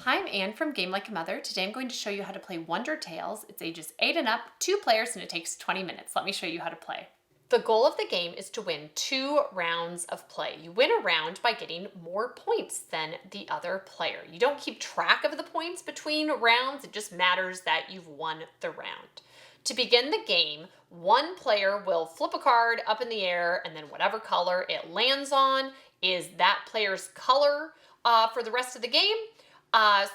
Hi, I'm Anne from Game Like a Mother. Today I'm going to show you how to play Wonder Tales. It's ages 8 and up, 2 players, and it takes 20 minutes. Let me show you how to play. The goal of the game is to win 2 rounds of play. You win a round by getting more points than the other player. You don't keep track of the points between rounds, it just matters that you've won the round. To begin the game, one player will flip a card up in the air, and then whatever color it lands on is that player's color for the rest of the game.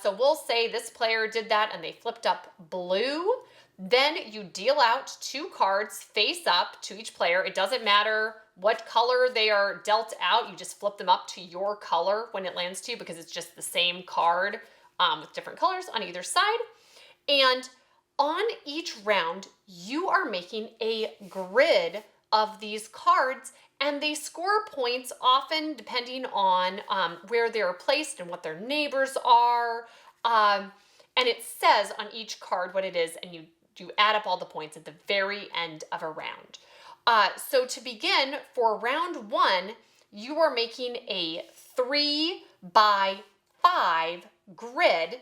So we'll say this player did that and they flipped up blue. Then you deal out 2 cards face up to each player. It doesn't matter what color they are dealt out. You just flip them up to your color when it lands to you because it's just the same card with different colors on either side. And on each round, you are making a grid of these cards, and they score points often depending on where they're placed and what their neighbors are. And it says on each card what it is, and you add up all the points at the very end of a round. So to begin, for round 1, you are making a 3 by 5 grid,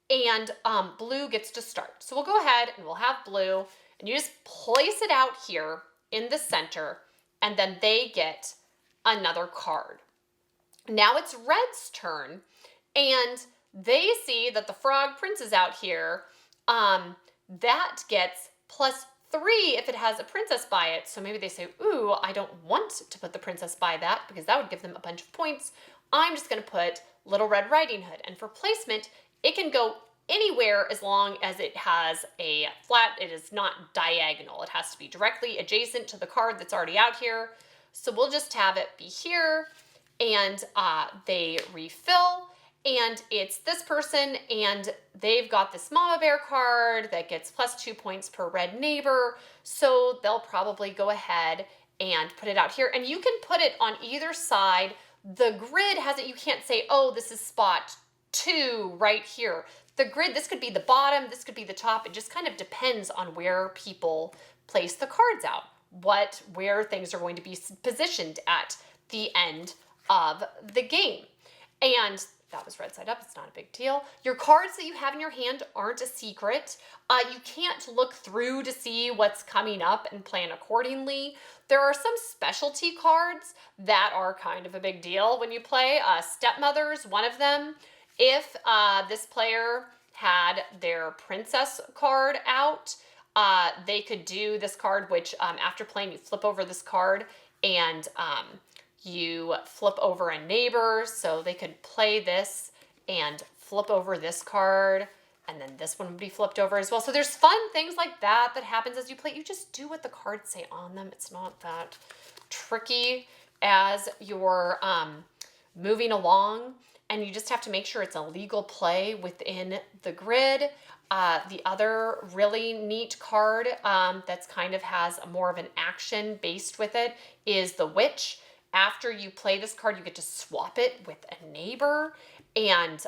and blue gets to start. So we'll go ahead and we'll have blue, and you just place it out here in the center, and then they get another card. Now it's red's turn, and they see that the frog prince is out here. That gets +3 if it has a princess by it. So maybe they say, ooh, I don't want to put the princess by that because that would give them a bunch of points. I'm just going to put Little Red Riding Hood. And for placement, it can go anywhere as long as it has a flat, it is not diagonal. It has to be directly adjacent to the card that's already out here. So we'll just have it be here, and they refill, and it's this person, and they've got this Mama Bear card that gets +2 points per red neighbor. So they'll probably go ahead and put it out here, and you can put it on either side. The grid has it, you can't say, oh, this is spot 2 right here. The grid, this could be the bottom, this could be the top. It just kind of depends on where people place the cards out, where things are going to be positioned at the end of the game. And that was red side up, it's not a big deal. Your cards that you have in your hand aren't a secret. You can't look through to see what's coming up and plan accordingly. There are some specialty cards that are kind of a big deal when you play. Stepmother's one of them. If this player had their princess card out, they could do this card, which after playing, you flip over this card and you flip over a neighbor. So they could play this and flip over this card, and then this one would be flipped over as well. So there's fun things like that that happens as you play. You just do what the cards say on them. It's not that tricky as you're moving along. And you just have to make sure it's a legal play within the grid. The other really neat card that's kind of has more of an action based with it is the Witch. After you play this card, you get to swap it with a neighbor. And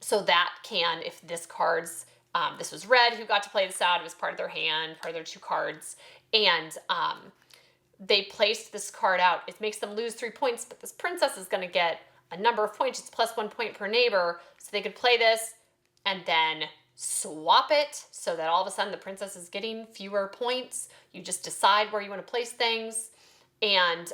so that can, if this card's, this was red who got to play this out, it was part of their hand, part of their 2 cards. And they placed this card out. It makes them lose 3 points, but this princess is going to get a number of points. It's +1 point per neighbor. So they could play this and then swap it so that all of a sudden the princess is getting fewer points. You just decide where you want to place things and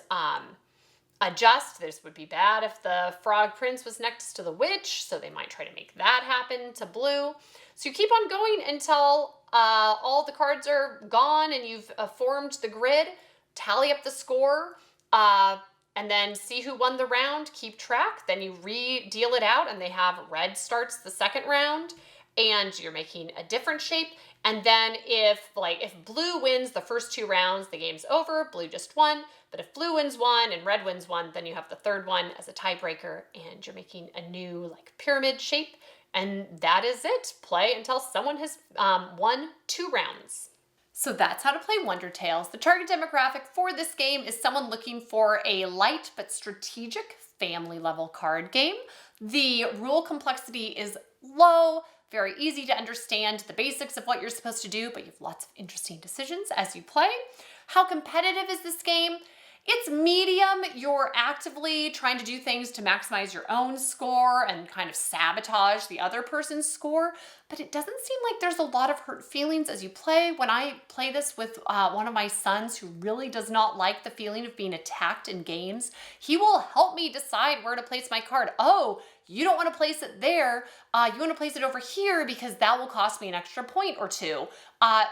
adjust. This would be bad if the frog prince was next to the witch, so they might try to make that happen to blue. So you keep on going until all the cards are gone and you've formed the grid. Tally up the score, and then see who won the round, keep track, then you re-deal it out, and they have red starts the second round, and you're making a different shape. And then if blue wins the first 2 rounds, the game's over, blue just won. But if blue wins 1 and red wins 1, then you have the third one as a tiebreaker, and you're making a new pyramid shape. And that is it. Play until someone has won 2 rounds. So that's how to play Wonder Tales. The target demographic for this game is someone looking for a light but strategic family level card game. The rule complexity is low, very easy to understand the basics of what you're supposed to do, but you have lots of interesting decisions as you play. How competitive is this game? It's medium. You're actively trying to do things to maximize your own score and kind of sabotage the other person's score, but it doesn't seem like there's a lot of hurt feelings as you play. When I play this with one of my sons who really does not like the feeling of being attacked in games, he will help me decide where to place my card. Oh, you don't want to place it there. You want to place it over here because that will cost me an extra point or two.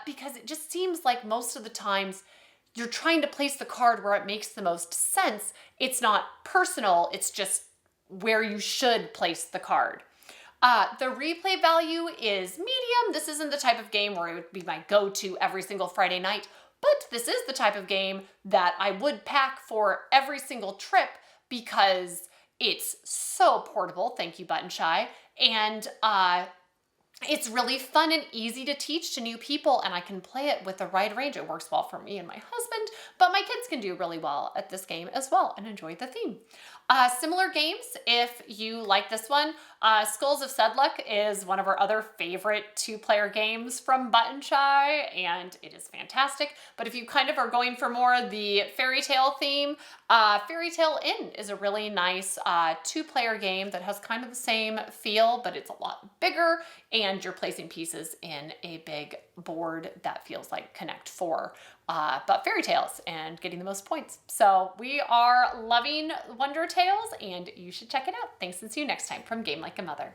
Because it just seems like most of the times you're trying to place the card where it makes the most sense. It's not personal, it's just where you should place the card. The replay value is medium. This isn't the type of game where it would be my go-to every single Friday night, but this is the type of game that I would pack for every single trip because it's so portable, thank you Button Shy, and it's really fun and easy to teach to new people, and I can play it with a wide range. It works well for me and my husband, but my kids can do really well at this game as well and enjoy the theme. Similar games, if you like this one, Skulls of Sedlec is one of our other favorite two-player games from Button Shy, and it is fantastic. But if you kind of are going for more the fairy tale theme, Fairy Tale Inn is a really nice two-player game that has kind of the same feel, but it's a lot bigger, and you're placing pieces in a big board that feels like Connect 4. But fairy tales and getting the most points. So we are loving Wonder Tales and you should check it out. Thanks and see you next time from Game Like a Mother.